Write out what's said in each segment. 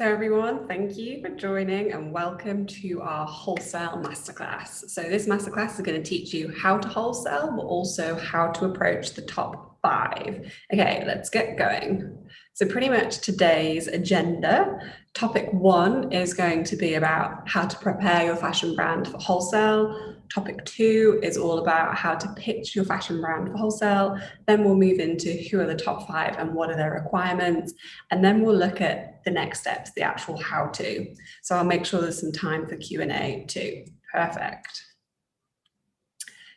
So everyone, thank you for joining and welcome to our Wholesale Masterclass. So this masterclass is going to teach you how to wholesale, but also how to approach the top 5. Okay, let's get going. So pretty much today's agenda, topic 1 is going to be about how to prepare your fashion brand for wholesale. Topic 2 is all about how to pitch your fashion brand for wholesale. Then we'll move into who are the top 5 and what are their requirements. And then we'll look at the next steps, the actual how to. So I'll make sure there's some time for Q&A too. Perfect.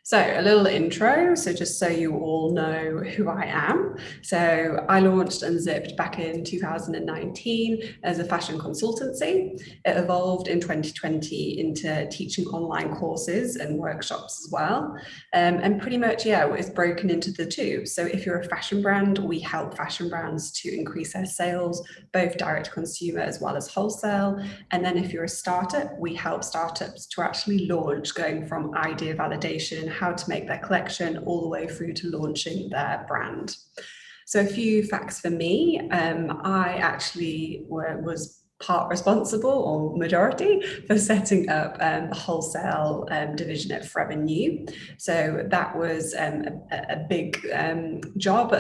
So a little intro, so just so you all know who I am. So I launched Unzipped back in 2019 as a fashion consultancy. It evolved in 2020 into teaching online courses and workshops as well. And pretty much, it's broken into the two. So if you're a fashion brand, we help fashion brands to increase their sales, both direct to consumer as well as wholesale. And then if you're a startup, we help startups to actually launch, going from idea validation, how to make their collection, all the way through to launching their brand. So a few facts for me. I actually was part responsible, or majority, for setting up the wholesale division at Forever New. So that was a big job.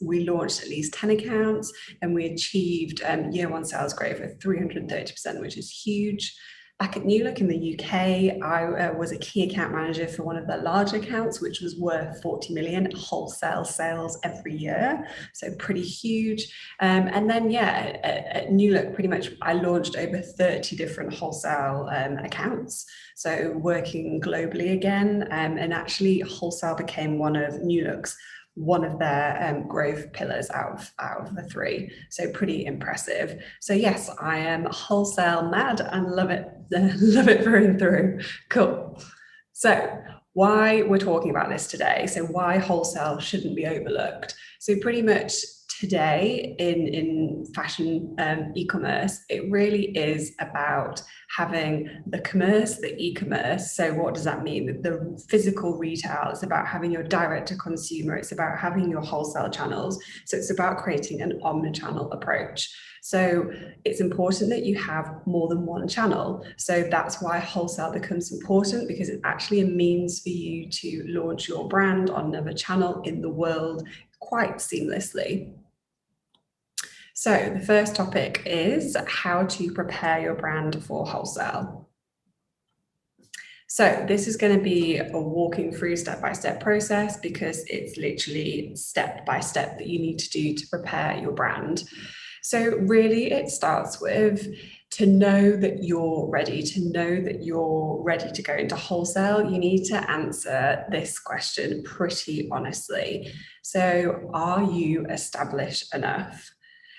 We launched at least 10 accounts and we achieved year 1 sales growth of 330%, which is huge. Back at New Look in the UK, I was a key account manager for one of the large accounts, which was worth 40 million wholesale sales every year. So pretty huge. And then, at New Look, pretty much I launched over 30 different wholesale accounts. So working globally again, and actually wholesale became one of New Look's their growth pillars out of the 3. So pretty impressive. So yes, I am wholesale mad and love it through and through. Cool. So why we're talking about this today. So why wholesale shouldn't be overlooked. So pretty much today in fashion e-commerce, it really is about having the commerce, the e-commerce. So what does that mean? The physical retail, it's about having your direct to consumer, it's about having your wholesale channels. So it's about creating an omnichannel approach. So it's important that you have more than one channel. So that's why wholesale becomes important, because it's actually a means for you to launch your brand on another channel in the world quite seamlessly. So the first topic is how to prepare your brand for wholesale. So this is going to be a walking through step-by-step process, because it's literally step-by-step that you need to do to prepare your brand. So really it starts with to know that you're ready, to go into wholesale. You need to answer this question pretty honestly. So are you established enough?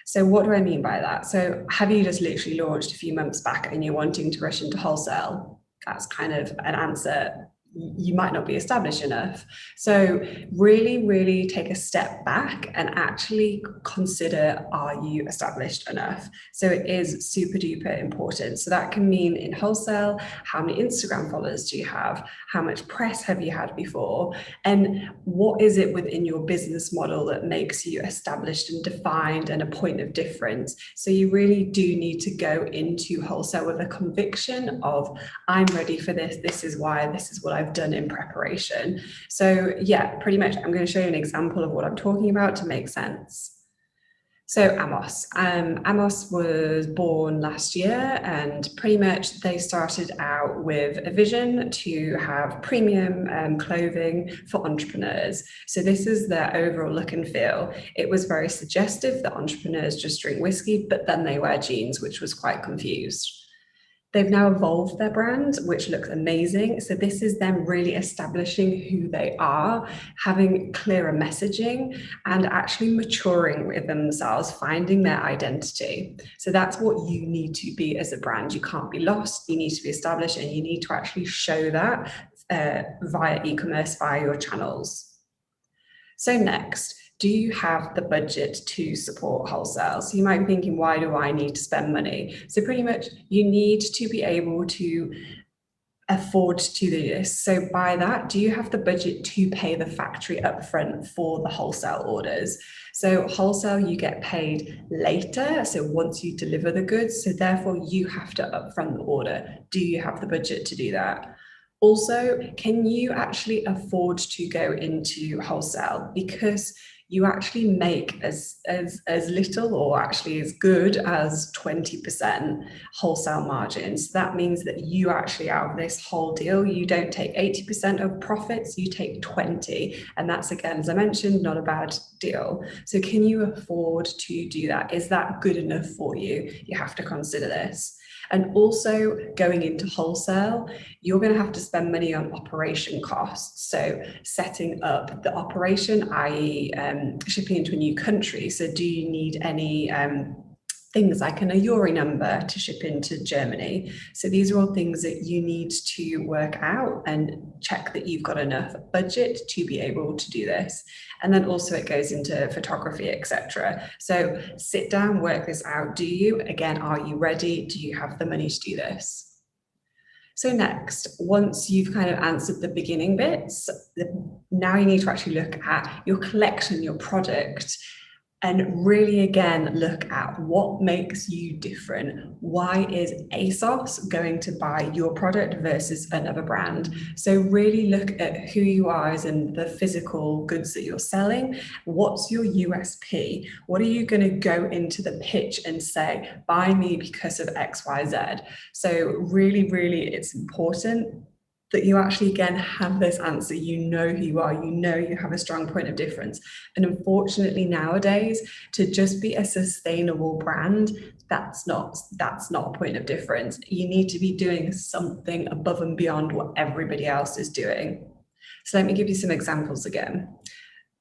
So what do I mean by that? So have you just literally launched a few months back and you're wanting to rush into wholesale? That's kind of an answer. You might not be established enough. So really take a step back and actually consider, are you established enough? So it is super duper important. So that can mean in wholesale, how many Instagram followers do you have? How much press have you had before? And what is it within your business model that makes you established and defined and a point of difference? So you really do need to go into wholesale with a conviction of, I'm ready for this. This is why, this is what I've done in preparation. So pretty much I'm going to show you an example of what I'm talking about to make sense. So Amos was born last year, and pretty much they started out with a vision to have premium clothing for entrepreneurs. So this is their overall look and feel. It was very suggestive that entrepreneurs just drink whiskey, but then they wear jeans, which was quite confused. They've now evolved their brand, which looks amazing. So this is them really establishing who they are, having clearer messaging, and actually maturing with themselves, finding their identity. So that's what you need to be as a brand. You can't be lost. You need to be established, and you need to actually show that via e-commerce, via your channels. So next, do you have the budget to support wholesale? So you might be thinking, why do I need to spend money? So pretty much you need to be able to afford to do this. So by that, do you have the budget to pay the factory upfront for the wholesale orders? So wholesale, you get paid later. So once you deliver the goods, so therefore you have to upfront the order. Do you have the budget to do that? Also, can you actually afford to go into wholesale? Because you actually make as little or actually as good as 20% wholesale margins. That means that you actually, out of this whole deal, you don't take 80% of profits, you take 20. And that's, again, as I mentioned, not a bad deal. So can you afford to do that? Is that good enough for you? You have to consider this. And also going into wholesale, you're going to have to spend money on operation costs. So setting up the operation, i.e. Shipping into a new country. So do you need any things like an AYORI number to ship into Germany? So these are all things that you need to work out and check that you've got enough budget to be able to do this. And then also it goes into photography, etc. So sit down, work this out. Do you, again, are you ready? Do you have the money to do this? So next, once you've kind of answered the beginning bits, now you need to actually look at your collection, your product, and really, again, look at what makes you different. Why is ASOS going to buy your product versus another brand? So really look at who you are as in the physical goods that you're selling. What's your USP? What are you going to go into the pitch and say, buy me because of X, Y, Z? So really, really, it's important that you actually, again, have this answer. You know who you are, you know you have a strong point of difference. And unfortunately nowadays, to just be a sustainable brand, that's not a point of difference. You need to be doing something above and beyond what everybody else is doing. So let me give you some examples again.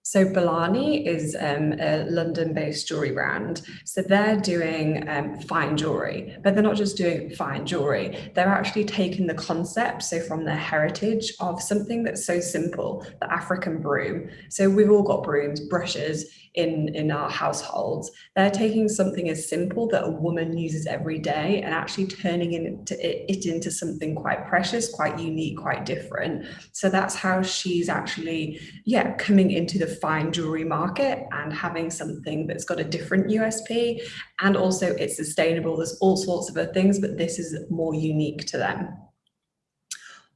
So Balani is a London-based jewelry brand. So they're doing fine jewelry, but they're not just doing fine jewelry. They're actually taking the concept, so from their heritage, of something that's so simple, the African broom. So we've all got brooms, brushes in our households. They're taking something as simple that a woman uses every day and actually turning it into something quite precious, quite unique, quite different. So that's how she's actually, coming into the fine jewelry market and having something that's got a different USP, and also it's sustainable. There's all sorts of other things, but this is more unique to them.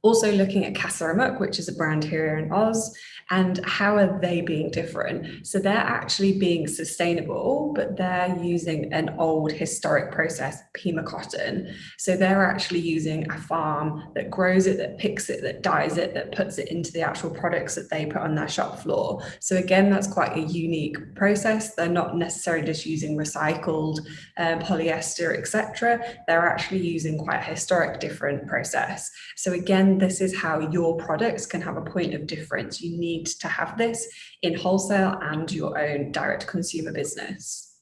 Also looking at Casa Amuk, which is a brand here in Oz, and how are they being different? So they're actually being sustainable, but they're using an old historic process, Pima cotton. So they're actually using a farm that grows it, that picks it, that dyes it, that puts it into the actual products that they put on their shop floor. So again, that's quite a unique process. They're not necessarily just using recycled polyester, etc. They're actually using quite a historic, different process. So again, this is how your products can have a point of difference. You need to have this in wholesale and your own direct consumer business.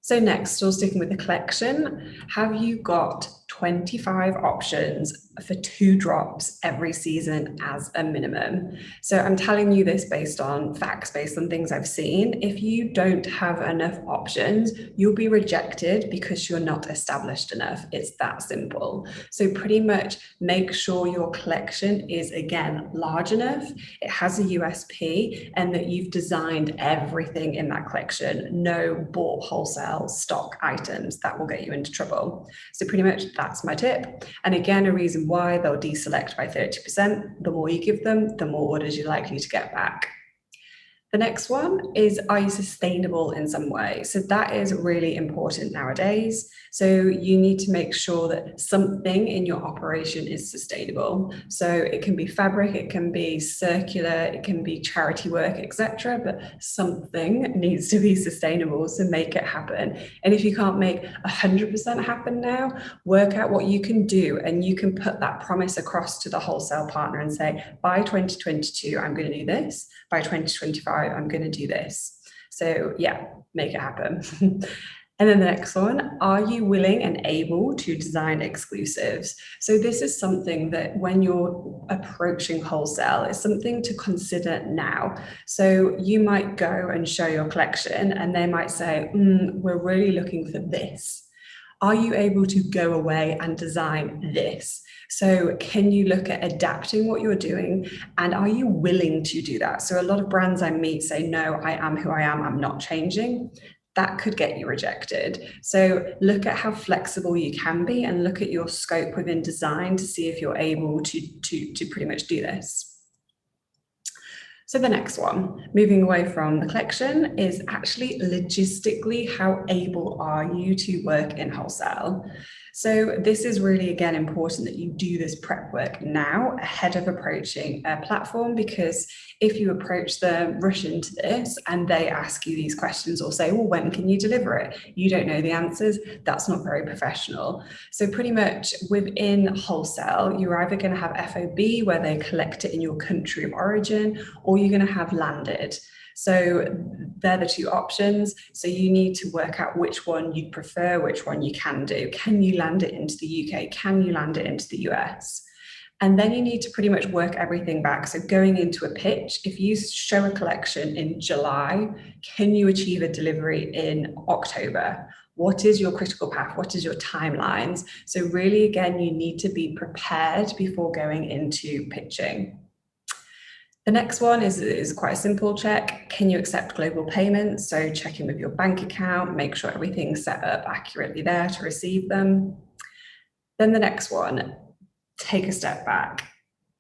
So next, still sticking with the collection, have you got 25 options for 2 drops every season as a minimum? So I'm telling you this based on facts, based on things I've seen. If you don't have enough options, you'll be rejected because you're not established enough. It's that simple. So pretty much make sure your collection is, again, large enough, it has a USP, and that you've designed everything in that collection. No bought wholesale stock items. That will get you into trouble. So pretty much that's my tip. And again, a reason why they'll deselect by 30%. The more you give them, the more orders you're likely to get back. The next one is, are you sustainable in some way? So that is really important nowadays. So you need to make sure that something in your operation is sustainable. So it can be fabric, it can be circular, it can be charity work, etc. But something needs to be sustainable, so make it happen. And if you can't make 100% happen now, work out what you can do, and you can put that promise across to the wholesale partner and say, by 2022, I'm going to do this. By 2025, I'm going to do this. So make it happen. And then the next one, are you willing and able to design exclusives? So this is something that when you're approaching wholesale, is something to consider now. So you might go and show your collection and they might say, we're really looking for this. Are you able to go away and design this? So can you look at adapting what you're doing, and are you willing to do that? So a lot of brands I meet say, no, I am who I am, I'm not changing. That could get you rejected. So look at how flexible you can be and look at your scope within design to see if you're able to pretty much do this. So the next one, moving away from the collection, is actually logistically, how able are you to work in wholesale? So this is really, again, important that you do this prep work now ahead of approaching a platform, because if you approach them, rush into this, and they ask you these questions or say, well, when can you deliver it? You don't know the answers. That's not very professional. So pretty much within wholesale, you're either going to have FOB, where they collect it in your country of origin, or you're going to have landed. So they're the two options. So you need to work out which one you prefer, which one you can do. Can you land it into the UK? Can you land it into the US? And then you need to pretty much work everything back. So going into a pitch, if you show a collection in July, can you achieve a delivery in October? What is your critical path? What is your timelines? So really, again, you need to be prepared before going into pitching. The next one is quite a simple check. Can you accept global payments? So check in with your bank account, make sure everything's set up accurately there to receive them. Then the next one, take a step back.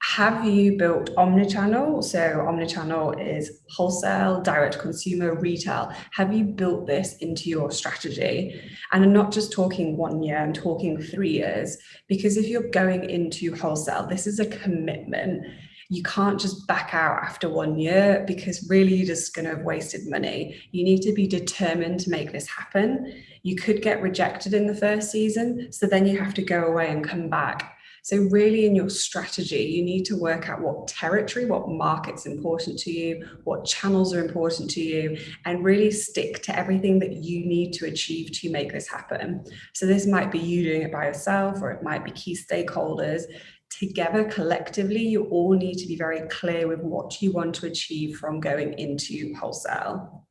Have you built omnichannel? So omnichannel is wholesale, direct consumer, retail. Have you built this into your strategy? And I'm not just talking 1 year, I'm talking 3 years, because if you're going into wholesale, this is a commitment. You can't just back out after 1 year, because really you're just going to have wasted money. You need to be determined to make this happen. You could get rejected in the first season, so then you have to go away and come back. So really in your strategy, you need to work out what territory, what market's important to you, what channels are important to you, and really stick to everything that you need to achieve to make this happen. So this might be you doing it by yourself, or it might be key stakeholders. Together, collectively, you all need to be very clear with what you want to achieve from going into wholesale.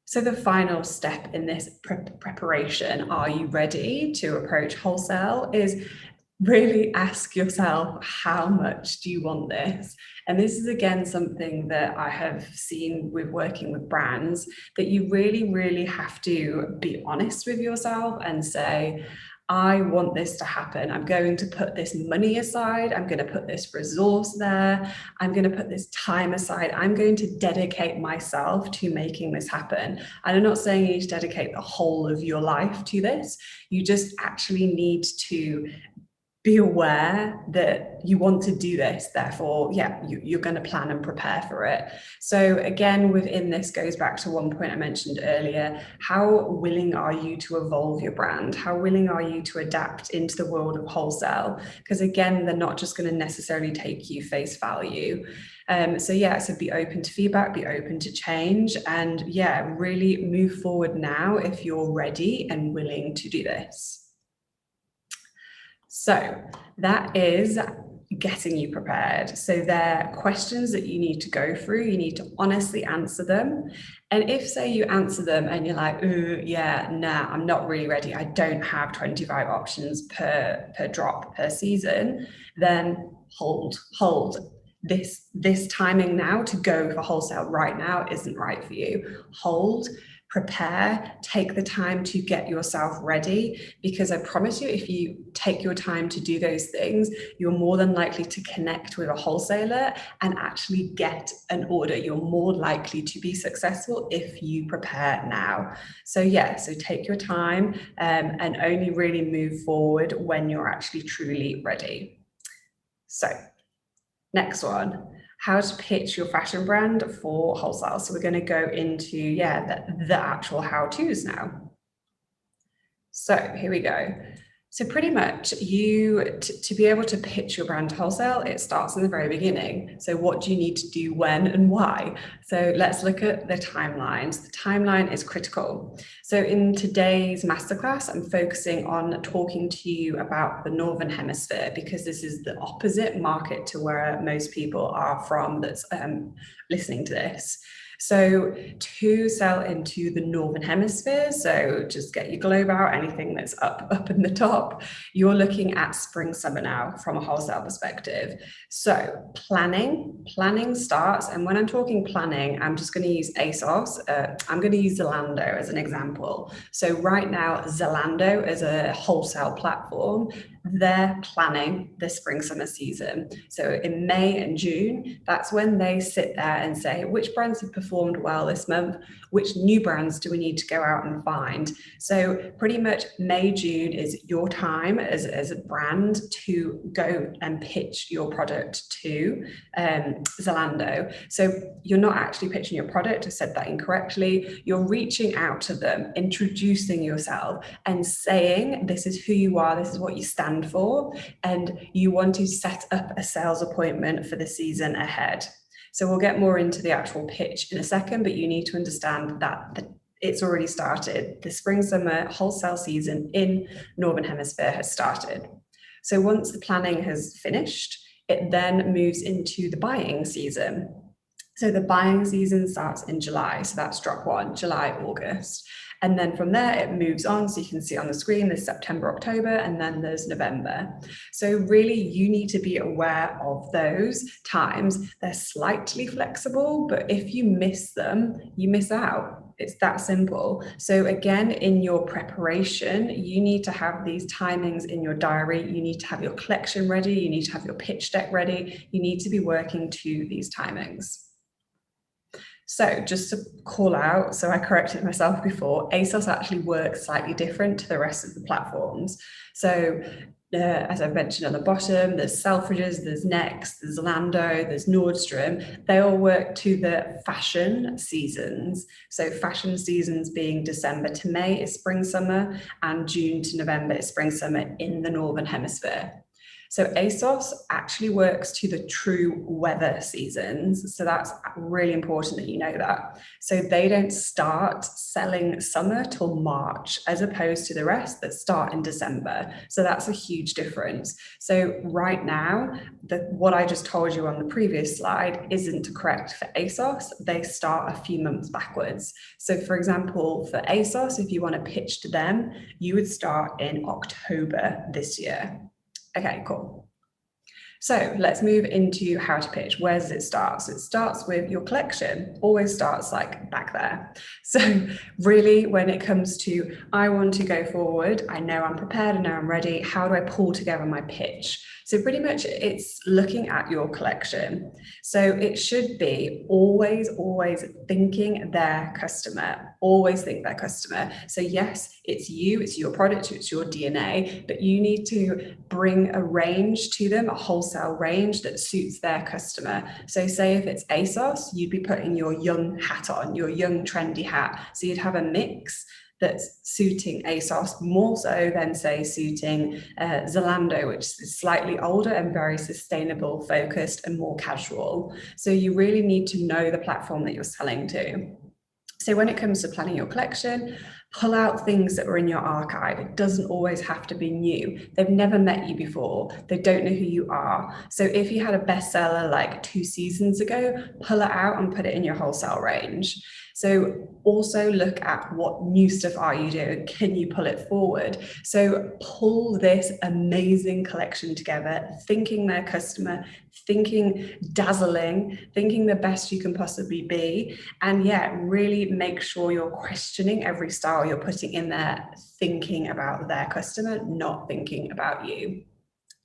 So the final step in this preparation, are you ready to approach wholesale, is really ask yourself, how much do you want this? And this is, again, something that I have seen with working with brands, that you really, really have to be honest with yourself and say, I want this to happen. I'm going to put this money aside. I'm going to put this resource there. I'm going to put this time aside. I'm going to dedicate myself to making this happen. And I'm not saying you need to dedicate the whole of your life to this. You just actually need to be aware that you want to do this. Therefore, yeah, you're going to plan and prepare for it. So again, within this goes back to one point I mentioned earlier. How willing are you to evolve your brand? How willing are you to adapt into the world of wholesale? Because again, they're not just going to necessarily take you face value. So be open to feedback, be open to change, and yeah, really move forward now if you're ready and willing to do this. So that is getting you prepared. So there are questions that you need to go through. You need to honestly answer them. And if, say, you answer them and you're like, I'm not really ready, I don't have 25 options per drop per season, then hold. This timing now to go for wholesale right now isn't right for you. Hold. Prepare, take the time to get yourself ready, because I promise you, if you take your time to do those things, you're more than likely to connect with a wholesaler and actually get an order. You're more likely to be successful if you prepare now. So take your time and only really move forward when you're actually truly ready. So next one, how to pitch your fashion brand for wholesale. So we're going to go into, the actual how-tos now. So here we go. So pretty much to be able to pitch your brand to wholesale, it starts in the very beginning. So what do you need to do, when, and why? So let's look at the timelines. The timeline is critical. So in today's masterclass, I'm focusing on talking to you about the Northern Hemisphere, because this is the opposite market to where most people are from that's listening to this. So to sell into the Northern Hemisphere, so just get your globe out, anything that's up in the top, you're looking at spring, summer now from a wholesale perspective. So planning starts, and when I'm talking planning, I'm just going to use ASOS. I'm going to use Zalando as an example. So right now, Zalando as a wholesale platform, they're planning the spring summer season. So in May and June, that's when they sit there and say, which brands have performed well this month? Which new brands do we need to go out and find? So pretty much May, June is your time as a brand to go and pitch your product to Zalando. So you're not actually pitching your product. I said that incorrectly. You're reaching out to them, introducing yourself and saying, this is who you are, this is what you stand for, and you want to set up a sales appointment for the season ahead. So we'll get more into the actual pitch in a second, but you need to understand that it's already started. The spring summer wholesale season in Northern Hemisphere has started. So once the planning has finished, it then moves into the buying season. So the buying season starts in July. So that's drop one, July, August. And then from there, it moves on. So you can see on the screen, there's September, October, and then there's November. So really, you need to be aware of those times. They're slightly flexible, but if you miss them, you miss out. It's that simple. So again, in your preparation, you need to have these timings in your diary. You need to have your collection ready. You need to have your pitch deck ready. You need to be working to these timings. So just to call out, so I corrected myself before, ASOS actually works slightly different to the rest of the platforms. So as I've mentioned on the bottom, there's Selfridges, there's Next, there's Zalando, there's Nordstrom. They all work to the fashion seasons. So fashion seasons being December to May is spring, summer, and June to November is spring, summer in the Northern Hemisphere. So ASOS actually works to the true weather seasons. So that's really important that you know that. So they don't start selling summer till March, as opposed to the rest that start in December. So that's a huge difference. So right now, what I just told you on the previous slide isn't correct for ASOS. They start a few months backwards. So for example, for ASOS, if you want to pitch to them, you would start in October this year. Okay, cool. So let's move into how to pitch. Where does it start? So it starts with your collection, always starts like back there. So really, when it comes to, I want to go forward, I know I'm prepared, I know I'm ready, how do I pull together my pitch? So pretty much it's looking at your collection. So it should be always thinking their customer, always think their customer. So yes, it's you, it's your product, it's your DNA, but you need to bring a range to them, a wholesale range that suits their customer. So say if it's ASOS, you'd be putting your young hat on, your young trendy hat. So you'd have a mix that's suiting ASOS more so than say suiting Zalando, which is slightly older and very sustainable focused and more casual. So you really need to know the platform that you're selling to. So when it comes to planning your collection, pull out things that were in your archive. It doesn't always have to be new. They've never met you before. They don't know who you are. So if you had a bestseller like 2 seasons ago, pull it out and put it in your wholesale range. So also look at what new stuff are you doing? Can you pull it forward? So pull this amazing collection together, thinking their customer, thinking dazzling, thinking the best you can possibly be. And yeah, really make sure you're questioning every style you're putting in there, thinking about their customer, not thinking about you.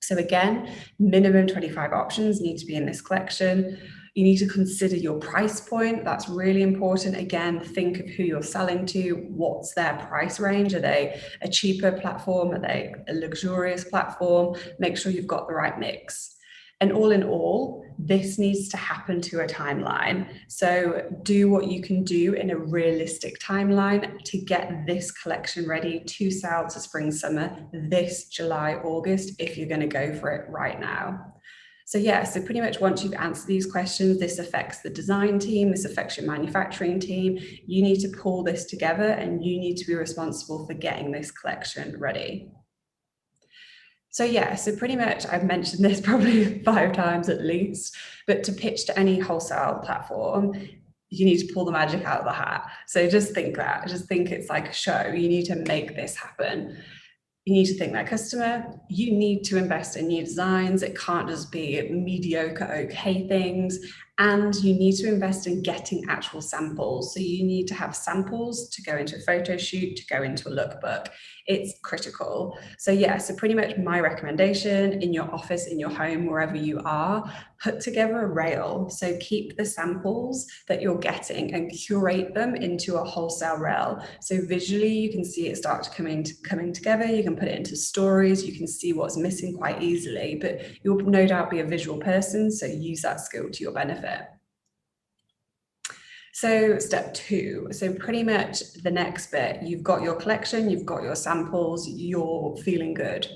So again, minimum 25 options need to be in this collection. You need to consider your price point. That's really important. Again, think of who you're selling to. What's their price range? Are they a cheaper platform? Are they a luxurious platform? Make sure you've got the right mix. And all in all, this needs to happen to a timeline. So do what you can do in a realistic timeline to get this collection ready to sell to spring, summer, this July, August, if you're going to go for it right now. So yeah, so pretty much once you've answered these questions, this affects the design team, this affects your manufacturing team. You need to pull this together and you need to be responsible for getting this collection ready. So yeah, so pretty much I've mentioned this probably 5 times at least, but to pitch to any wholesale platform, you need to pull the magic out of the hat. So just think it's like a show. You need to make this happen. You need to think that customer, you need to invest in new designs. It can't just be mediocre, okay things. And you need to invest in getting actual samples. So you need to have samples to go into a photo shoot, to go into a lookbook. It's critical. So yeah, so pretty much my recommendation in your office, in your home, wherever you are, put together a rail. So keep the samples that you're getting and curate them into a wholesale rail. So visually, you can see it start coming together. You can put it into stories. You can see what's missing quite easily, but you'll no doubt be a visual person. So use that skill to your benefit. So step 2, so pretty much the next bit, you've got your collection, you've got your samples, you're feeling good.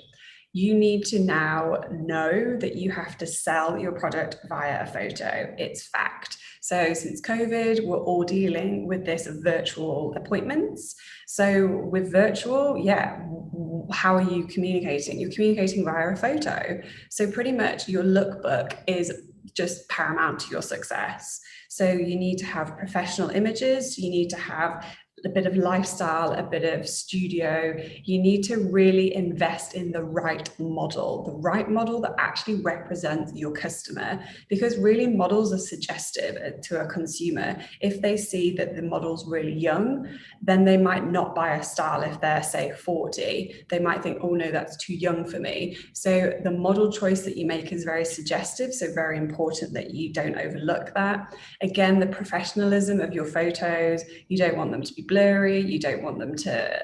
You need to now know that you have to sell your product via a photo. It's fact. So since COVID, we're all dealing with this virtual appointments. So with virtual, yeah, how are you communicating? You're communicating via a photo. So pretty much your lookbook is just paramount to your success. So you need to have professional images, you need to have a bit of lifestyle, a bit of studio. You need to really invest in the right model that actually represents your customer, because really models are suggestive to a consumer. If they see that the model's really young, then they might not buy a style. If they're say 40, they might think, oh no, that's too young for me. So the model choice that you make is very suggestive, so very important that you don't overlook that. Again, the professionalism of your photos, you don't want them to be blurry, you don't want them to,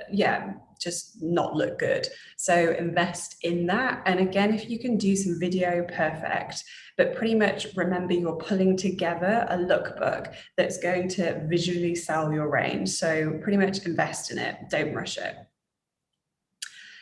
just not look good. So invest in that. And again, if you can do some video, perfect. But pretty much remember you're pulling together a lookbook that's going to visually sell your range. So pretty much invest in it, don't rush it.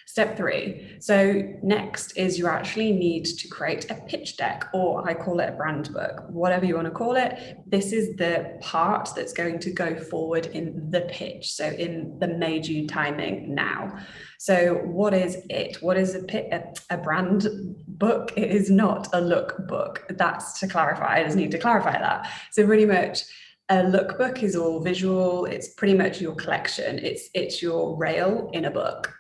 Step 3. So next is you actually need to create a pitch deck, or I call it a brand book, whatever you want to call it. This is the part that's going to go forward in the pitch. So in the made you timing now. So what is it? What is a brand book? It is not a lookbook. That's to clarify. I just need to clarify that. So pretty much a lookbook is all visual. It's pretty much your collection. It's your rail in a book.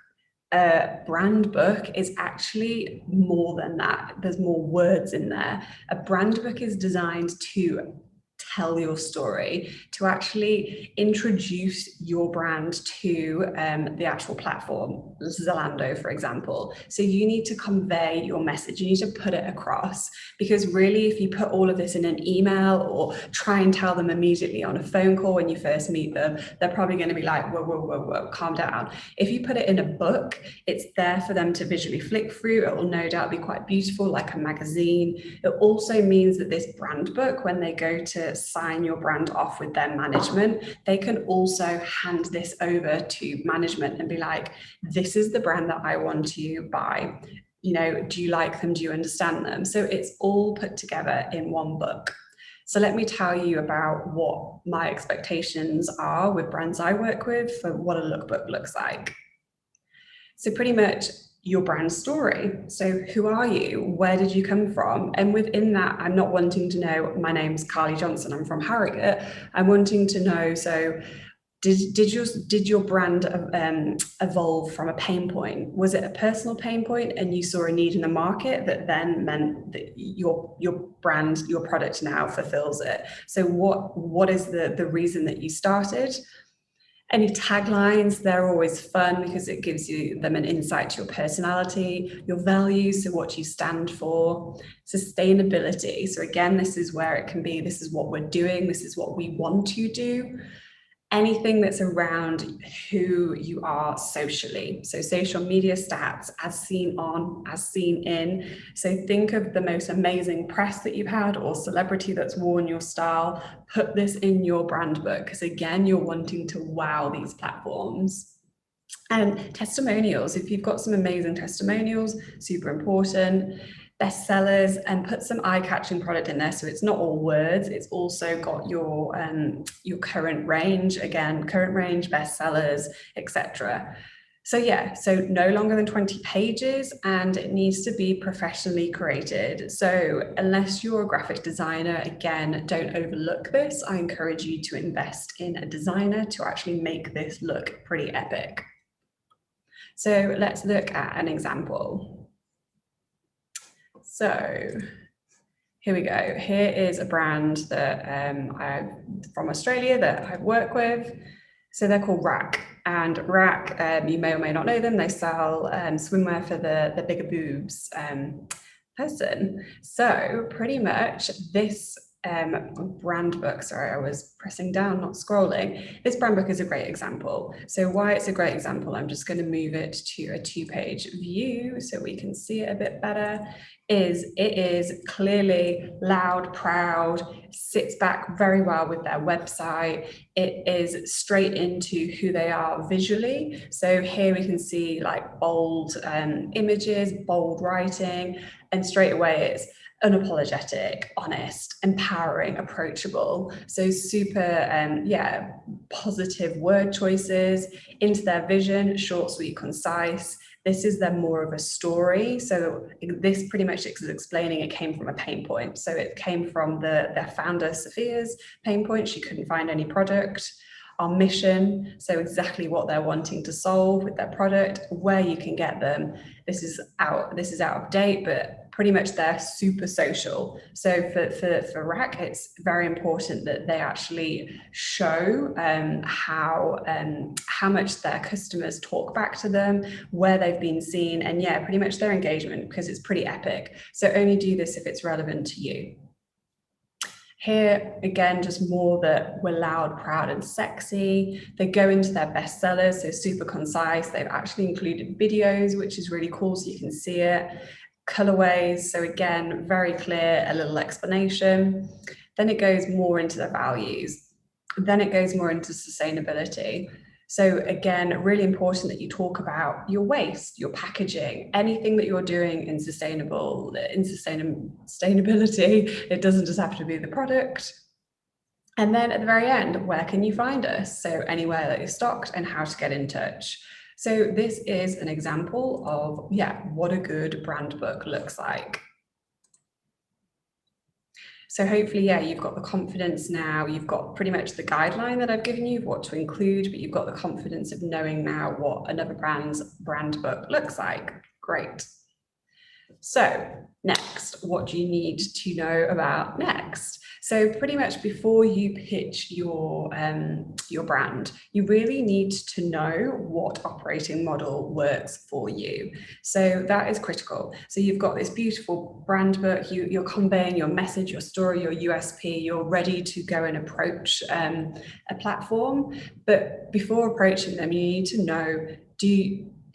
A brand book is actually more than that. There's more words in there. A brand book is designed to tell your story, to actually introduce your brand to the actual platform, Zlando, for example. So you need to convey your message, you need to put it across, because really if you put all of this in an email or try and tell them immediately on a phone call when you first meet them, they're probably going to be like, whoa, whoa, whoa, whoa, calm down. If you put it in a book, it's there for them to visually flick through. It will no doubt be quite beautiful, like a magazine. It also means that this brand book, when they go to sign your brand off with their management, they can also hand this over to management and be like, this is the brand that I want to buy. You know, do you like them? Do you understand them? So it's all put together in one book. So let me tell you about what my expectations are with brands I work with for what a lookbook looks like. So pretty much your brand story. So who are you? Where did you come from? And within that, I'm not wanting to know, my name's Carly Johnson, I'm from Harrogate. I'm wanting to know, so did your brand evolve from a pain point? Was it a personal pain point and you saw a need in the market that then meant that your brand, your product now fulfills it? So what is the reason that you started? Any taglines, they're always fun because it gives them an insight to your personality, your values, so what you stand for. Sustainability. So again, this is where it can be, this is what we're doing, this is what we want to do. Anything that's around who you are socially. So social media stats, as seen on, as seen in. So think of the most amazing press that you've had or celebrity that's worn your style. Put this in your brand book, because again, you're wanting to wow these platforms. And testimonials, if you've got some amazing testimonials, super important. Bestsellers, and put some eye-catching product in there. So it's not all words, it's also got your current range, again, current range, bestsellers, etc. So yeah, so no longer than 20 pages, and it needs to be professionally created. So unless you're a graphic designer, again, don't overlook this. I encourage you to invest in a designer to actually make this look pretty epic. So let's look at an example. So here we go. Here is a brand that from Australia that I work with. So they're called Rack, and Rack, you may or may not know them. They sell swimwear for the bigger boobs person. So pretty much this brand book, sorry, I was pressing down, not scrolling. This brand book is a great example. So why it's a great example, I'm just going to move it to a 2-page view so we can see it a bit better. It is clearly loud, proud, sits back very well with their website. It is straight into who they are visually. So here we can see like bold images, bold writing, and straight away it's unapologetic, honest, empowering, approachable. So super, positive word choices into their vision, short, sweet, concise. This is then more of a story. So this pretty much is explaining it came from a pain point. So it came from their founder, Sophia's pain point. She couldn't find any product. Our mission, so exactly what they're wanting to solve with their product, where you can get them. This is out of date, but pretty much they're super social. So for Rack, it's very important that they actually show how much their customers talk back to them, where they've been seen, and yeah, pretty much their engagement, because it's pretty epic. So only do this if it's relevant to you. Here, again, just more that we're loud, proud, and sexy. They go into their bestsellers, so super concise. They've actually included videos, which is really cool, so you can see it. Colorways, so again, very clear, a little explanation. Then it goes more into their values. Then it goes more into sustainability. So again, really important that you talk about your waste, your packaging, anything that you're doing in sustainability. It doesn't just have to be the product. And then at the very end, where can you find us? So anywhere that you're stocked, and how to get in touch. So this is an example of, what a good brand book looks like. So hopefully, you've got the confidence now, you've got pretty much the guideline that I've given you of what to include, but you've got the confidence of knowing now what another brand's brand book looks like. Great. So next, what do you need to know about next? So pretty much before you pitch your brand, you really need to know what operating model works for you. So that is critical. So you've got this beautiful brand book, you're conveying your message, your story, your USP, you're ready to go and approach a platform. But before approaching them, you need to know,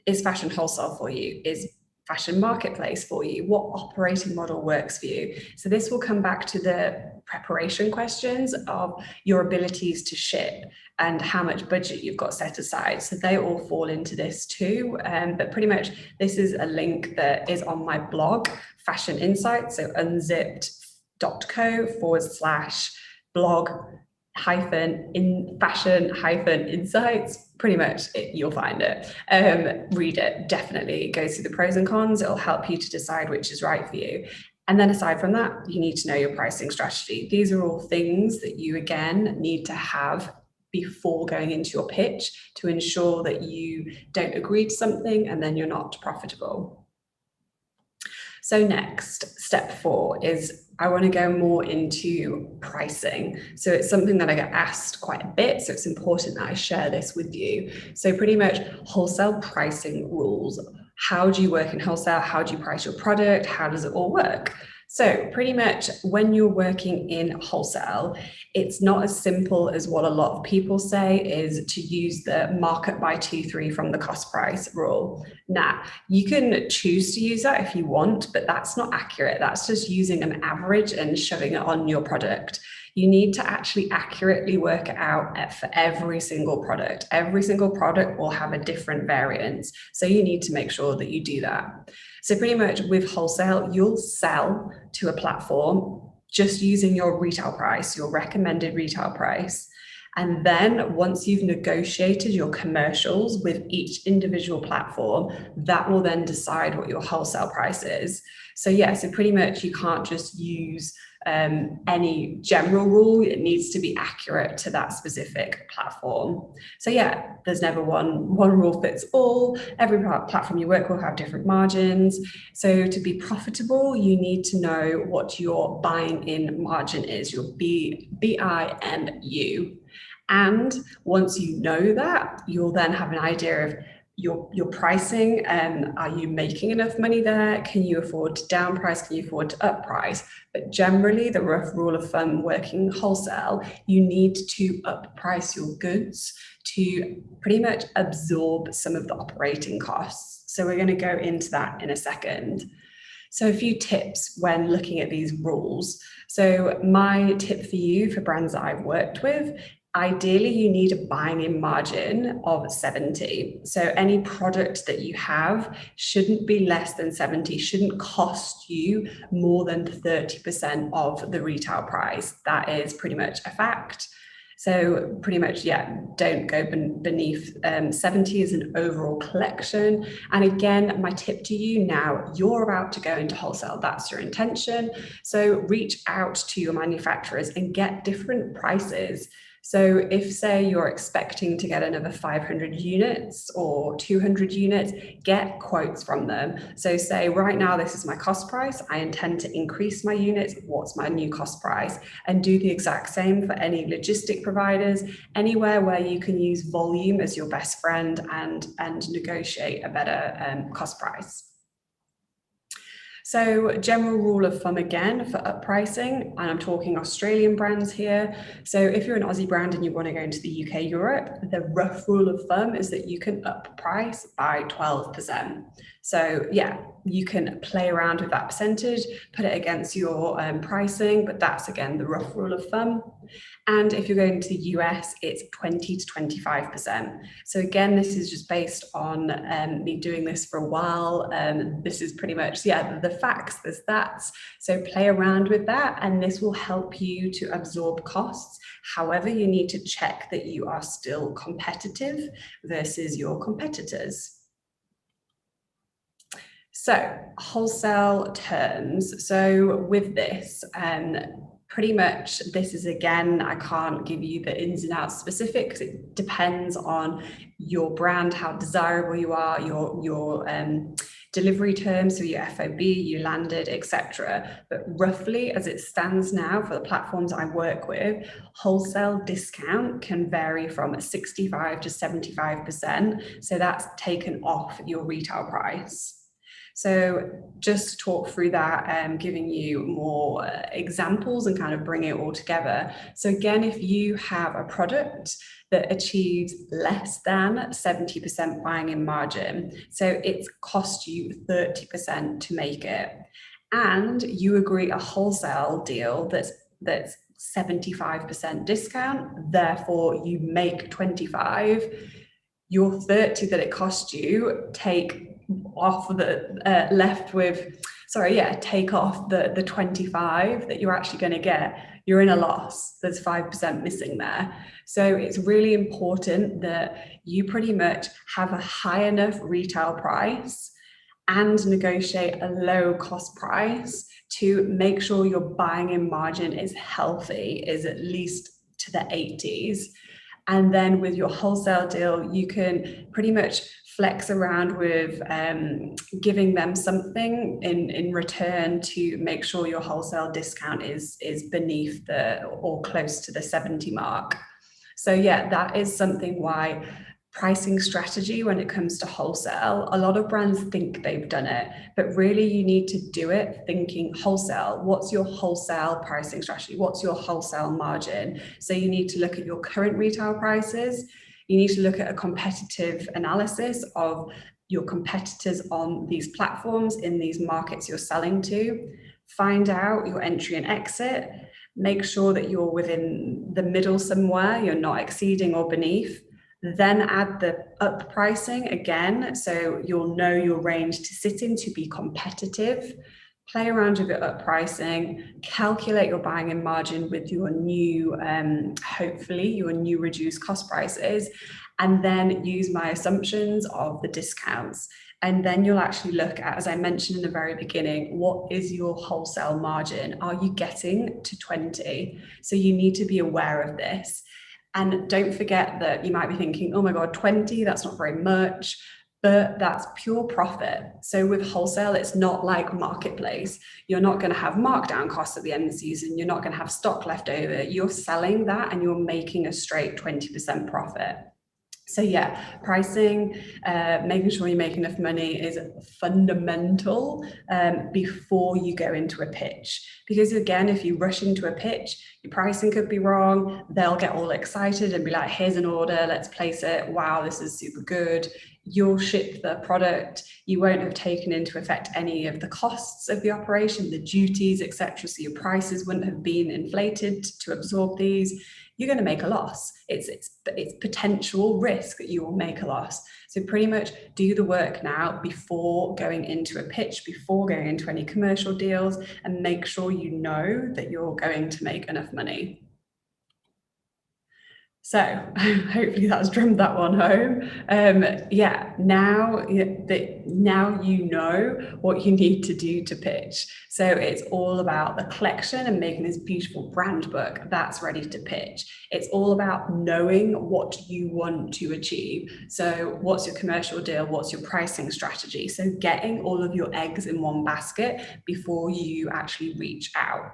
is fashion wholesale for you? Is fashion marketplace for you? What operating model works for you? So this will come back to the preparation questions of your abilities to ship and how much budget you've got set aside. So they all fall into this too. But pretty much this is a link that is on my blog, Fashion Insights, so unzipped.co/blog in fashion insights. Pretty much you'll find it. Read it, definitely. Go through the pros and cons. It'll help you to decide which is right for you. And then aside from that, you need to know your pricing strategy. These are all things that you, again, need to have before going into your pitch to ensure that you don't agree to something and then you're not profitable. So next, step 4 is I want to go more into pricing. So it's something that I get asked quite a bit, so it's important that I share this with you. So pretty much wholesale pricing rules. How do you work in wholesale? How do you price your product? How does it all work? So pretty much when you're working in wholesale, it's not as simple as what a lot of people say is to use the markup by 2-3 from the cost price rule. Now, you can choose to use that if you want, but that's not accurate. That's just using an average and shoving it on your product. You need to actually accurately work it out for every single product. Every single product will have a different variance. So you need to make sure that you do that. So pretty much with wholesale, you'll sell to a platform just using your retail price, your recommended retail price. And then once you've negotiated your commercials with each individual platform, that will then decide what your wholesale price is. So yeah, so pretty much you can't just use any general rule. It needs to be accurate to that specific platform. So yeah, there's never one rule fits all. Every platform you work will have different margins. So to be profitable, you need to know what your buying in margin is, your BIMU. And once you know that, you'll then have an idea of your pricing. Are you making enough money there? Can you afford to down price? Can you afford to up price? But generally, the rough rule of thumb working wholesale, you need to up price your goods to pretty much absorb some of the operating costs. So we're going to go into that in a second. So a few tips when looking at these rules. So my tip for you for brands that I've worked with, ideally, you need a buying in margin of 70. So any product that you have shouldn't be less than 70, shouldn't cost you more than 30% of the retail price. That is pretty much a fact. So pretty much, yeah, don't go beneath 70 as an overall collection. And again, my tip to you now, you're about to go into wholesale. That's your intention. So reach out to your manufacturers and get different prices. So if, say, you're expecting to get another 500 units or 200 units, get quotes from them. So say, right now, this is my cost price. I intend to increase my units. What's my new cost price? And do the exact same for any logistic providers, anywhere where you can use volume as your best friend and negotiate a better cost price. So general rule of thumb again for up pricing, and I'm talking Australian brands here. So if you're an Aussie brand and you want to go into the UK, Europe, the rough rule of thumb is that you can up price by 12%. So yeah, you can play around with that percentage, put it against your pricing, but that's again the rough rule of thumb. And if you're going to the US, it's 20 to 25%. So again, this is just based on me doing this for a while. This is pretty much, yeah, the facts, there's that. So play around with that, and this will help you to absorb costs. However, you need to check that you are still competitive versus your competitors. So wholesale terms. So with this, pretty much this is, again, I can't give you the ins and outs specific because it depends on your brand, how desirable you are, your delivery terms, so your FOB, you landed, etc. But roughly as it stands now for the platforms I work with, wholesale discount can vary from 65 to 75%. So that's taken off your retail price. So just to talk through that, giving you more examples and kind of bring it all together. So again, if you have a product that achieves less than 70% buying in margin, so it's cost you 30% to make it, and you agree a wholesale deal that's 75% discount, therefore you make 25, your 30 that it cost you, take off the take off the 25 that you're actually going to get. You're in a loss. There's 5% missing there. So it's really important that you pretty much have a high enough retail price and negotiate a low cost price to make sure your buying in margin is healthy, is at least to the 80s. And then with your wholesale deal, you can pretty much flex around with giving them something in return to make sure your wholesale discount is beneath or close to the 70 mark. So yeah, that is something why pricing strategy when it comes to wholesale, a lot of brands think they've done it, but really you need to do it thinking wholesale. What's your wholesale pricing strategy? What's your wholesale margin? So you need to look at your current retail prices. You need to look at a competitive analysis of your competitors on these platforms in these markets you're selling to. Find out your entry and exit. Make sure that you're within the middle somewhere, you're not exceeding or beneath. Then add the up pricing again, so you'll know your range to sit in to be competitive. play around with your up pricing, calculate your buying in margin with your new, hopefully your new reduced cost prices, and then use my assumptions of the discounts. And then you'll actually look at, as I mentioned in the very beginning, what is your wholesale margin? Are you getting to 20? So you need to be aware of this. And don't forget that you might be thinking, oh my God, 20, that's not very much, but that's pure profit. So with wholesale, it's not like marketplace. You're not going to have markdown costs at the end of the season. You're not going to have stock left over. You're selling that and you're making a straight 20% profit. So yeah, pricing, making sure you make enough money is fundamental before you go into a pitch. Because again, if you rush into a pitch, your pricing could be wrong. They'll get all excited and be like, here's an order, let's place it. Wow, this is super good. You'll ship the product. You won't have taken into effect any of the costs of the operation, the duties, etc. So your prices wouldn't have been inflated to absorb these. You're going to make a loss. It's potential risk that you will make a loss. So pretty much do the work now before going into a pitch, before going into any commercial deals, and make sure you know that you're going to make enough money. So hopefully that's drummed that one home. Yeah, now you know what you need to do to pitch. So it's all about the collection and making this beautiful brand book that's ready to pitch. It's all about knowing what you want to achieve. So what's your commercial deal? What's your pricing strategy? So getting all of your eggs in one basket before you actually reach out.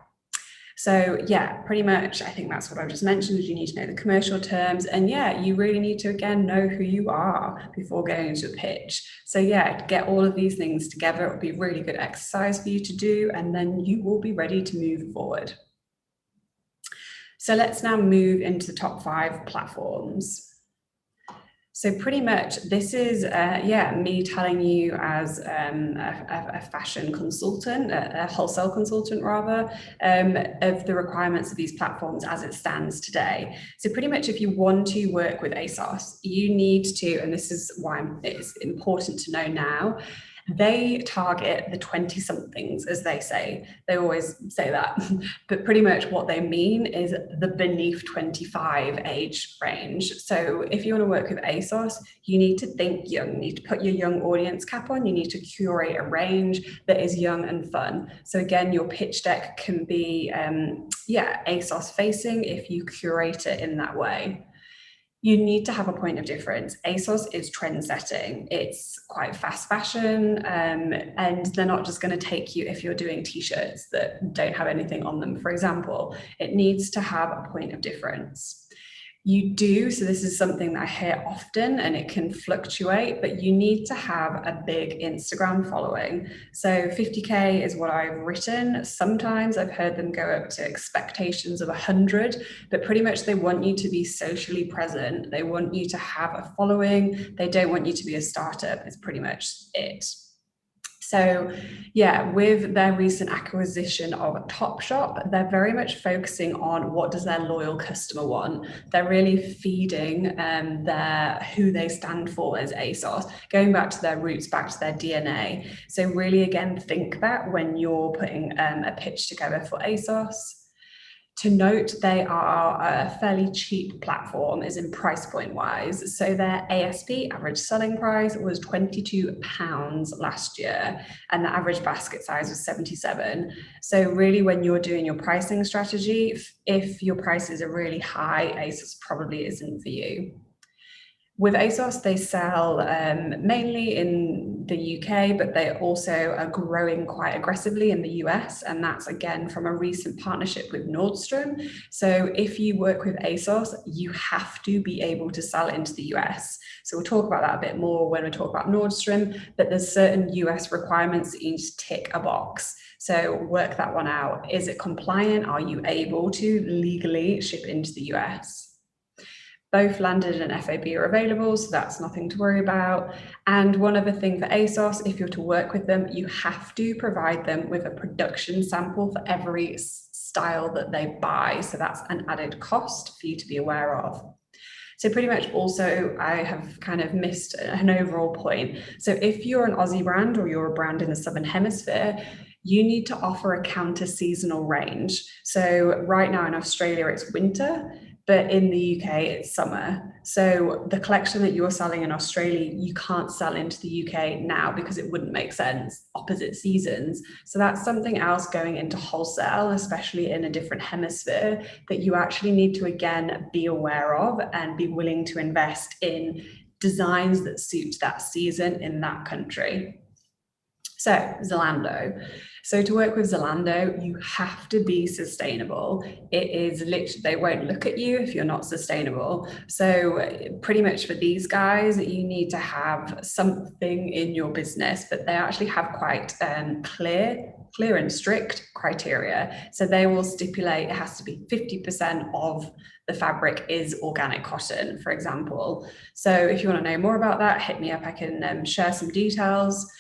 So yeah, pretty much, I think that's what I've just mentioned, is you need to know the commercial terms. And yeah, you really need to, again, know who you are before going into a pitch. So yeah, get all of these things together. It would be a really good exercise for you to do, and then you will be ready to move forward. So let's now move into the top 5 platforms. So pretty much this is, me telling you as a fashion consultant, a wholesale consultant rather, of the requirements of these platforms as it stands today. So pretty much if you want to work with ASOS, you need to, and this is why it's important to know now, they target the 20-somethings, as they say. They always say that. But pretty much what they mean is the beneath 25 age range. So if you want to work with ASOS, you need to think young. You need to put your young audience cap on. You need to curate a range that is young and fun. So again, your pitch deck can be, ASOS facing if you curate it in that way. You need to have a point of difference. ASOS is trend setting. It's quite fast fashion, and they're not just going to take you if you're doing t-shirts that don't have anything on them, for example. It needs to have a point of difference. You do, so this is something that I hear often and it can fluctuate, but you need to have a big Instagram following. So 50K is what I've written. Sometimes I've heard them go up to expectations of 100, but pretty much they want you to be socially present. They want you to have a following. They don't want you to be a startup. It's pretty much it. So yeah, with their recent acquisition of Topshop, they're very much focusing on what does their loyal customer want. They're really feeding who they stand for as ASOS, going back to their roots, back to their DNA. So really, again, think that when you're putting a pitch together for ASOS. To note, they are a fairly cheap platform, as in price point wise. So their ASP, average selling price, was £22 last year, and the average basket size was 77. So really, when you're doing your pricing strategy, if your prices are really high, ASOS probably isn't for you. With ASOS, they sell mainly in the UK, but they also are growing quite aggressively in the US. And that's, again, from a recent partnership with Nordstrom. So if you work with ASOS, you have to be able to sell into the US. So we'll talk about that a bit more when we talk about Nordstrom, but there's certain US requirements that you need to tick a box. So work that one out. Is it compliant? Are you able to legally ship into the US? Both landed and FAB are available, so that's nothing to worry about. And one other thing for ASOS, if you're to work with them, you have to provide them with a production sample for every style that they buy. So that's an added cost for you to be aware of. So pretty much also, I have kind of missed an overall point. So if you're an Aussie brand or you're a brand in the Southern Hemisphere, you need to offer a counter seasonal range. So right now in Australia, it's winter, but in the UK, it's summer. So the collection that you're selling in Australia, you can't sell into the UK now because it wouldn't make sense, opposite seasons. So that's something else going into wholesale, especially in a different hemisphere, that you actually need to, again, be aware of and be willing to invest in designs that suit that season in that country. So Zalando. So to work with Zalando, you have to be sustainable. It is literally, they won't look at you if you're not sustainable. So pretty much for these guys, you need to have something in your business, but they actually have quite clear and strict criteria. So they will stipulate it has to be 50% of the fabric is organic cotton, for example. So if you want to know more about that, hit me up. I can share some details.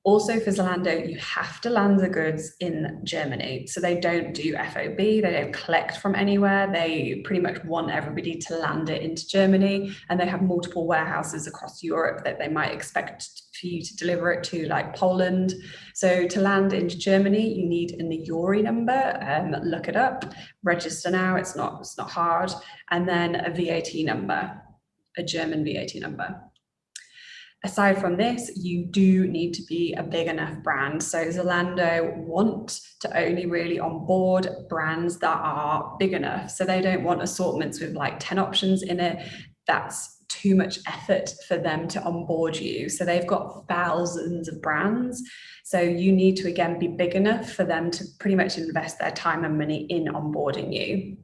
Also for Zalando, you have to land the goods in Germany. So they don't do FOB, they don't collect from anywhere. They pretty much want everybody to land it into Germany, and they have multiple warehouses across Europe that they might expect for you to deliver it to, like Poland. So to land into Germany, you need an IORI number, look it up, register now, it's not hard, and then a VAT number, a German VAT number. Aside from this, you do need to be a big enough brand. So Zalando want to only really onboard brands that are big enough. So they don't want assortments with like 10 options in it. That's too much effort for them to onboard you. So they've got thousands of brands. So you need to, again, be big enough for them to pretty much invest their time and money in onboarding you.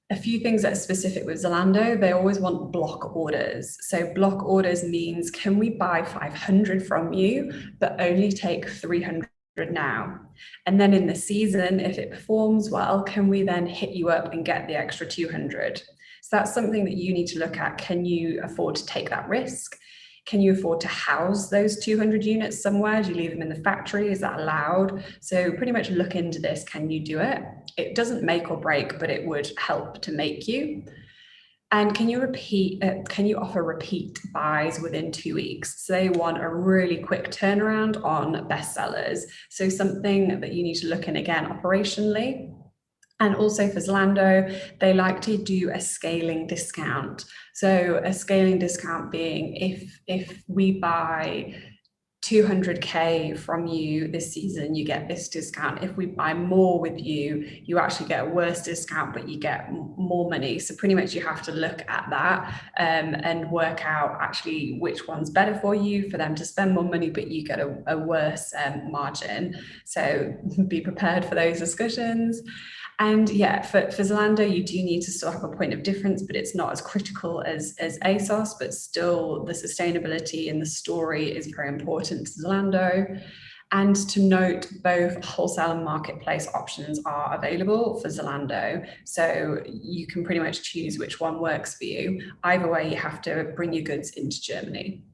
A few things that are specific with Zalando, they always want block orders. So block orders means, can we buy 500 from you, but only take 300 now? And then in the season, if it performs well, can we then hit you up and get the extra 200? So that's something that you need to look at. Can you afford to take that risk? Can you afford to house those 200 units somewhere? Do you leave them in the factory? Is that allowed? So pretty much look into this. Can you do it? It doesn't make or break, but it would help to make you. And can you offer repeat buys within 2 weeks? So they want a really quick turnaround on bestsellers. So something that you need to look in, again, operationally. And also for Zalando, they like to do a scaling discount. So a scaling discount being, if we buy 200K from you this season, you get this discount. If we buy more with you, you actually get a worse discount, but you get more money. So pretty much you have to look at that and work out actually which one's better for you, for them to spend more money, but you get a worse margin. So be prepared for those discussions. And yeah, for Zalando, you do need to still have a point of difference, but it's not as critical as ASOS, but still the sustainability and the story is very important to Zalando. And to note, both wholesale and marketplace options are available for Zalando. So you can pretty much choose which one works for you. Either way, you have to bring your goods into Germany.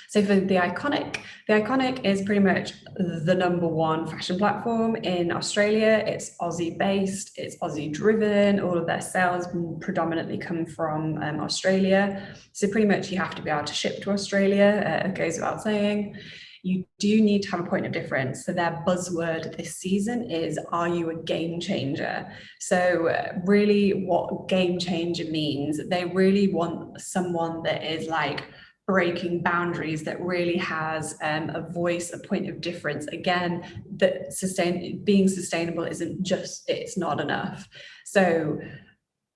So for the Iconic is pretty much the #1 fashion platform in Australia. It's Aussie based, it's Aussie driven. All of their sales predominantly come from Australia. So pretty much you have to be able to ship to Australia, it goes without saying. You do need to have a point of difference. So their buzzword this season is, are you a game changer? So really what game changer means, they really want someone that is like breaking boundaries, that really has a voice, a point of difference. Again, that being sustainable isn't just, it's not enough. So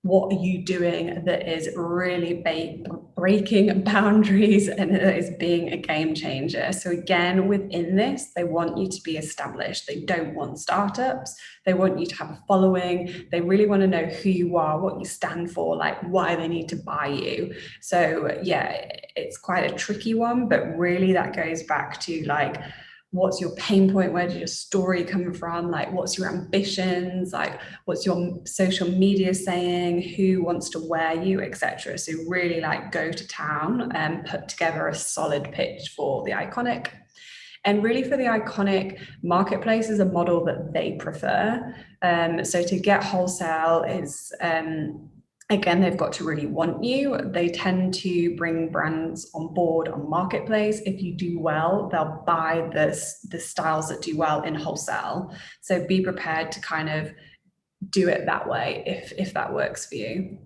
what are you doing that is really breaking boundaries and is being a game changer? So again, within this, they want you to be established. They don't want startups. They want you to have a following. They really want to know who you are, what you stand for, like why they need to buy you. So yeah, it's quite a tricky one, but really that goes back to like, what's your pain point? Where does your story come from? Like, what's your ambitions? Like, what's your social media saying? Who wants to wear you, etc. So really like go to town and put together a solid pitch for the Iconic. And really for the Iconic, marketplace is a model that they prefer. So to get wholesale is Again, they've got to really want you. They tend to bring brands on board on marketplace. If you do well, they'll buy the styles that do well in wholesale. So be prepared to kind of do it that way if that works for you.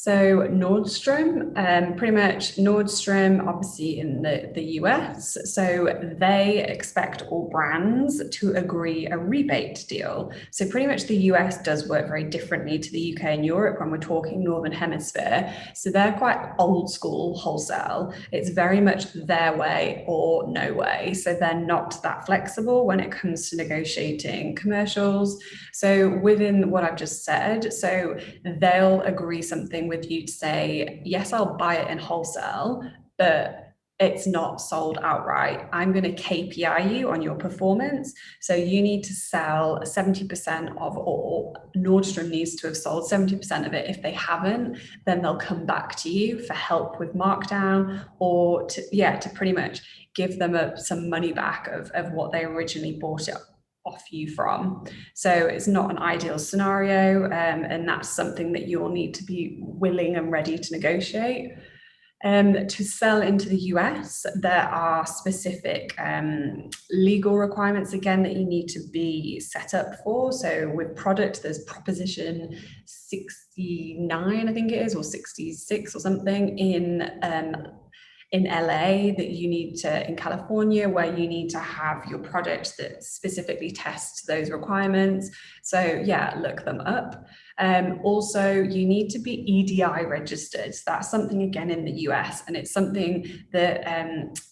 So Nordstrom, pretty much Nordstrom, obviously in the US, so they expect all brands to agree a rebate deal. So pretty much the US does work very differently to the UK and Europe when we're talking Northern Hemisphere. So they're quite old school wholesale. It's very much their way or no way. So they're not that flexible when it comes to negotiating commercials. So within what I've just said, so they'll agree something with you to say, yes, I'll buy it in wholesale, but it's not sold outright. I'm going to KPI you on your performance. So you need to sell 70% of all. Nordstrom needs to have sold 70% of it. If they haven't, then they'll come back to you for help with markdown or to pretty much give them some money back of what they originally bought it off you from. So it's not an ideal scenario, and that's something that you'll need to be willing and ready to negotiate. To sell into the US, there are specific legal requirements, again, that you need to be set up for. So with product, there's Proposition 69, I think it is, or 66 or something in LA that you need to, in California, where you need to have your product that specifically tests those requirements. So yeah, look them up. Also, you need to be EDI registered. So that's something, again, in the US, and it's something that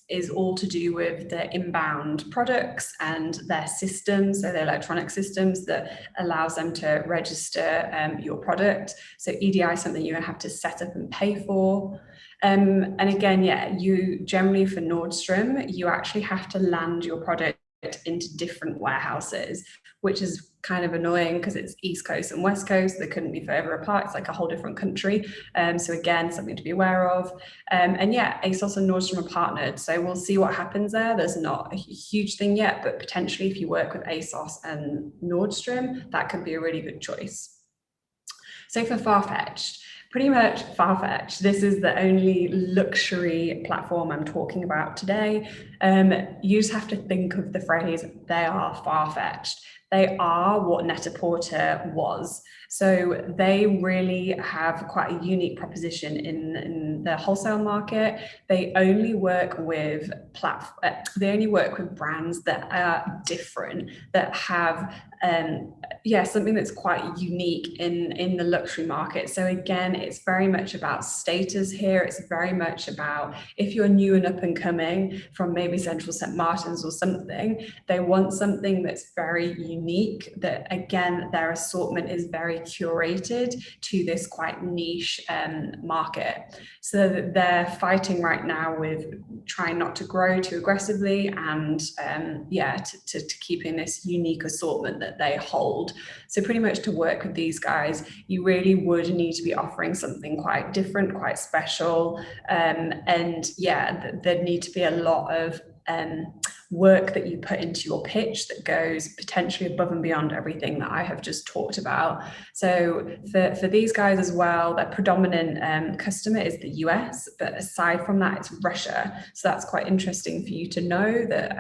is all to do with the inbound products and their systems, so the electronic systems that allows them to register your product. So EDI is something you're gonna have to set up and pay for. And again, yeah, you generally for Nordstrom, you actually have to land your product into different warehouses, which is kind of annoying because it's East Coast and West Coast. They couldn't be further apart. It's like a whole different country. So again, something to be aware of. And yeah, ASOS and Nordstrom are partnered. So we'll see what happens there. There's not a huge thing yet, but potentially if you work with ASOS and Nordstrom, that could be a really good choice. So for Farfetch, pretty much Farfetch, this is the only luxury platform I'm talking about today. You just have to think of the phrase, they are far-fetched. They are what Net-a-Porter was. So they really have quite a unique proposition in the wholesale market. They only work with brands that are different, that have something that's quite unique in the luxury market. So again, it's very much about status here. It's very much about if you're new and up and coming from maybe Central St. Martin's or something, they want something that's very unique, that again, their assortment is very curated to this quite niche market. So that they're fighting right now with trying not to grow too aggressively and to keeping this unique assortment that they hold. So pretty much to work with these guys, you really would need to be offering something quite different, quite special. There'd need to be a lot of work that you put into your pitch that goes potentially above and beyond everything that I have just talked about. So for these guys as well, their predominant customer is the US, but aside from that, it's Russia. So that's quite interesting for you to know that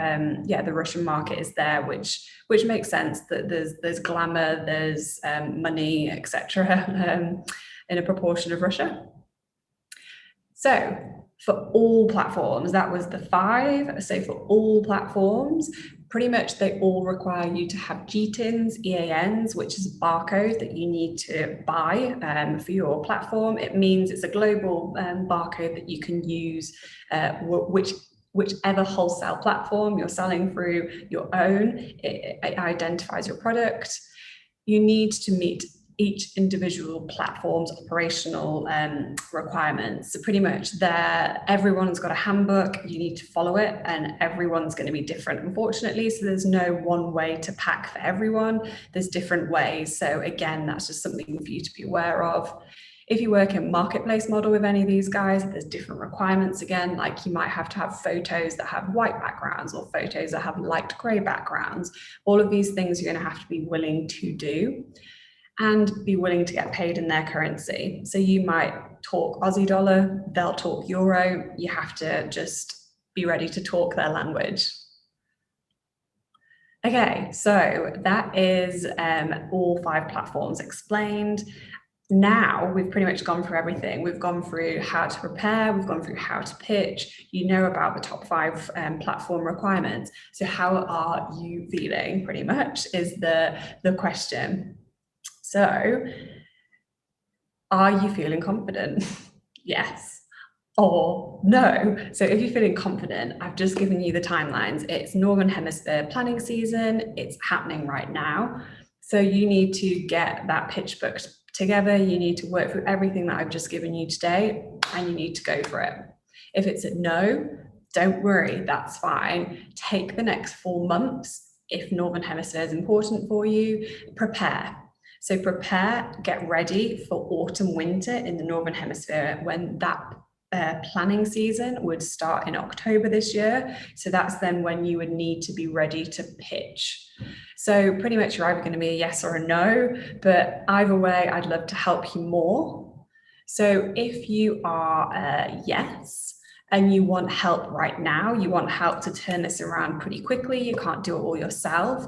the Russian market is there, which makes sense, that there's glamour, there's money, etc. In a proportion of Russia. So for all platforms, that was the 5. So for all platforms, pretty much they all require you to have GTINs, EANs, which is a barcode that you need to buy for your platform. It means it's a global barcode that you can use, whichever wholesale platform you're selling through your own, it identifies your product. You need to meet each individual platform's operational requirements. So pretty much everyone's got a handbook, you need to follow it, and everyone's going to be different, unfortunately. So there's no one way to pack for everyone. There's different ways. So again, that's just something for you to be aware of. If you work in marketplace model with any of these guys, there's different requirements again, like you might have to have photos that have white backgrounds or photos that have light gray backgrounds. All of these things you're going to have to be willing to do. and be willing to get paid in their currency. So you might talk Aussie dollar, they'll talk euro. You have to just be ready to talk their language. Okay, so that is all 5 platforms explained. Now we've pretty much gone through everything. We've gone through how to prepare, we've gone through how to pitch, you know about the top 5 platform requirements. So how are you feeling, pretty much, is the question. So are you feeling confident? Yes or no. So if you're feeling confident, I've just given you the timelines. It's Northern Hemisphere planning season. It's happening right now. So you need to get that pitch booked together. You need to work through everything that I've just given you today, and you need to go for it. If it's a no, don't worry, that's fine. Take the next 4 months. If Northern Hemisphere is important for you, prepare. So prepare, get ready for autumn, winter in the Northern Hemisphere, when that planning season would start in October this year. So that's then when you would need to be ready to pitch. So pretty much you're either going to be a yes or a no, but either way, I'd love to help you more. So if you are a yes, and you want help right now, you want help to turn this around pretty quickly, you can't do it all yourself,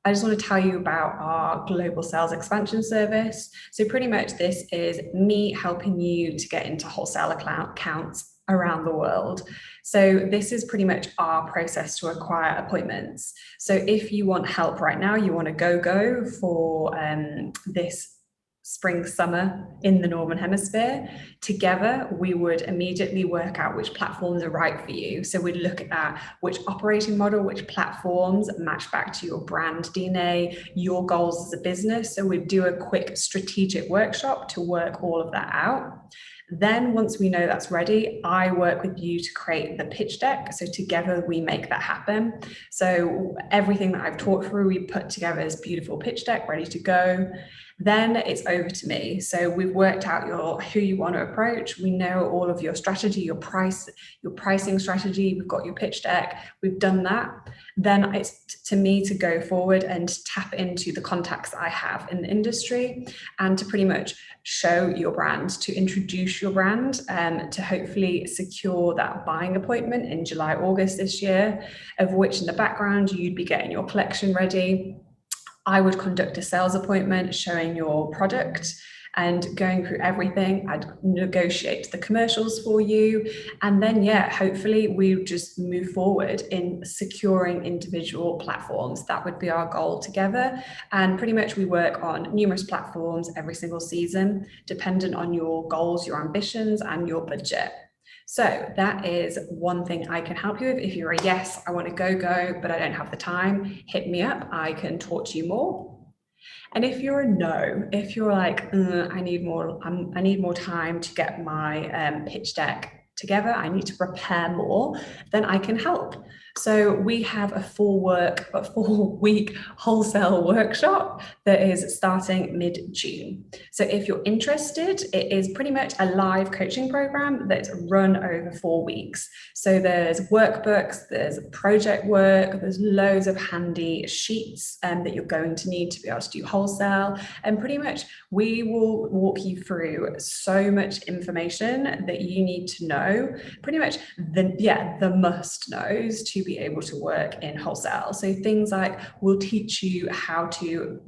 I just want to tell you about our global sales expansion service. So pretty much this is me helping you to get into wholesale accounts around the world. So this is pretty much our process to acquire appointments. So if you want help right now, you want to go for this spring, summer in the Northern Hemisphere, together we would immediately work out which platforms are right for you. So we'd look at which operating model, which platforms match back to your brand DNA, your goals as a business. So we'd do a quick strategic workshop to work all of that out. Then once we know that's ready, I work with you to create the pitch deck. So together we make that happen. So everything that I've talked through, we put together this beautiful pitch deck ready to go. Then it's over to me. So we've worked out who you want to approach. We know all of your strategy, your pricing strategy. We've got your pitch deck. We've done that. Then it's to me to go forward and tap into the contacts I have in the industry and to pretty much show your brand, to introduce your brand, to hopefully secure that buying appointment in July, August this year, of which in the background you'd be getting your collection ready. I would conduct a sales appointment showing your product and going through everything. I'd negotiate the commercials for you. And then, hopefully we just move forward in securing individual platforms. That would be our goal together. And pretty much we work on numerous platforms every single season, dependent on your goals, your ambitions, and your budget. So that is one thing I can help you with. If you're a yes, I want to go, but I don't have the time, hit me up. I can talk to you more. And if you're a no, if you're like, I need more time to get my pitch deck together, I need to prepare more, then I can help. So we have a 4-week wholesale workshop that is starting mid-June. So if you're interested, it is pretty much a live coaching program that's run over 4 weeks. So there's workbooks, there's project work, there's loads of handy sheets that you're going to need to be able to do wholesale. And pretty much we will walk you through so much information that you need to know, pretty much the must knows to be able to work in wholesale. So things like we'll teach you how to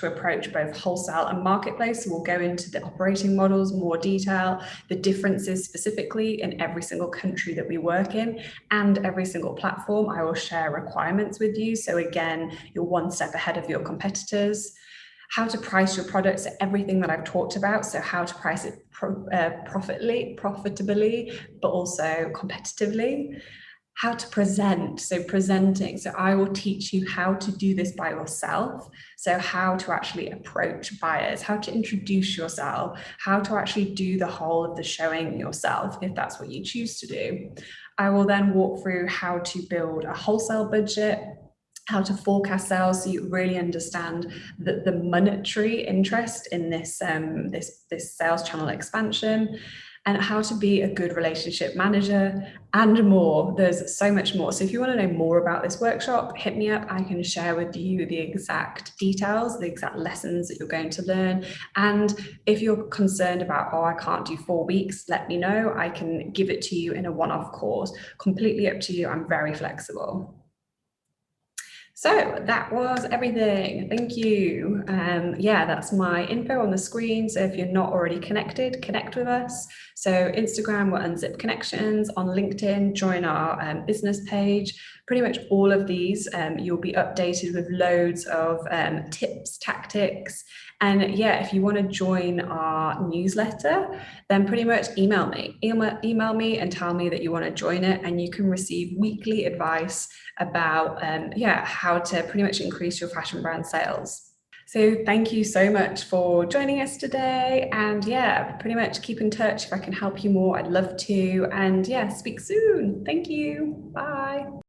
approach both wholesale and marketplace. So we'll go into the operating models, more detail, the differences specifically in every single country that we work in and every single platform. I will share requirements with you. So again, you're one step ahead of your competitors. How to price your products, everything that I've talked about. So how to price it profitably, but also competitively. How to present, so presenting. So I will teach you how to do this by yourself. So how to actually approach buyers, how to introduce yourself, how to actually do the whole of the showing yourself, if that's what you choose to do. I will then walk through how to build a wholesale budget, how to forecast sales so you really understand the monetary interest in this sales channel expansion. and how to be a good relationship manager, and more. There's so much more. So if you want to know more about this workshop, hit me up. I can share with you the exact details, the exact lessons that you're going to learn. And if you're concerned about, oh, I can't do 4 weeks, let me know. I can give it to you in a one-off course. Completely up to you. I'm very flexible. So that was everything. Thank you. Yeah, that's my info on the screen. So if you're not already connected, connect with us. So Instagram, we're Unzip Connections. On LinkedIn, join our business page. Pretty much all of these, you'll be updated with loads of tips, tactics. And yeah, if you want to join our newsletter, then pretty much email me. Email me and tell me that you want to join it, and you can receive weekly advice about how to pretty much increase your fashion brand sales. So thank you so much for joining us today, and yeah, pretty much keep in touch. If I can help you more, I'd love to. And yeah, speak soon. Thank you. Bye.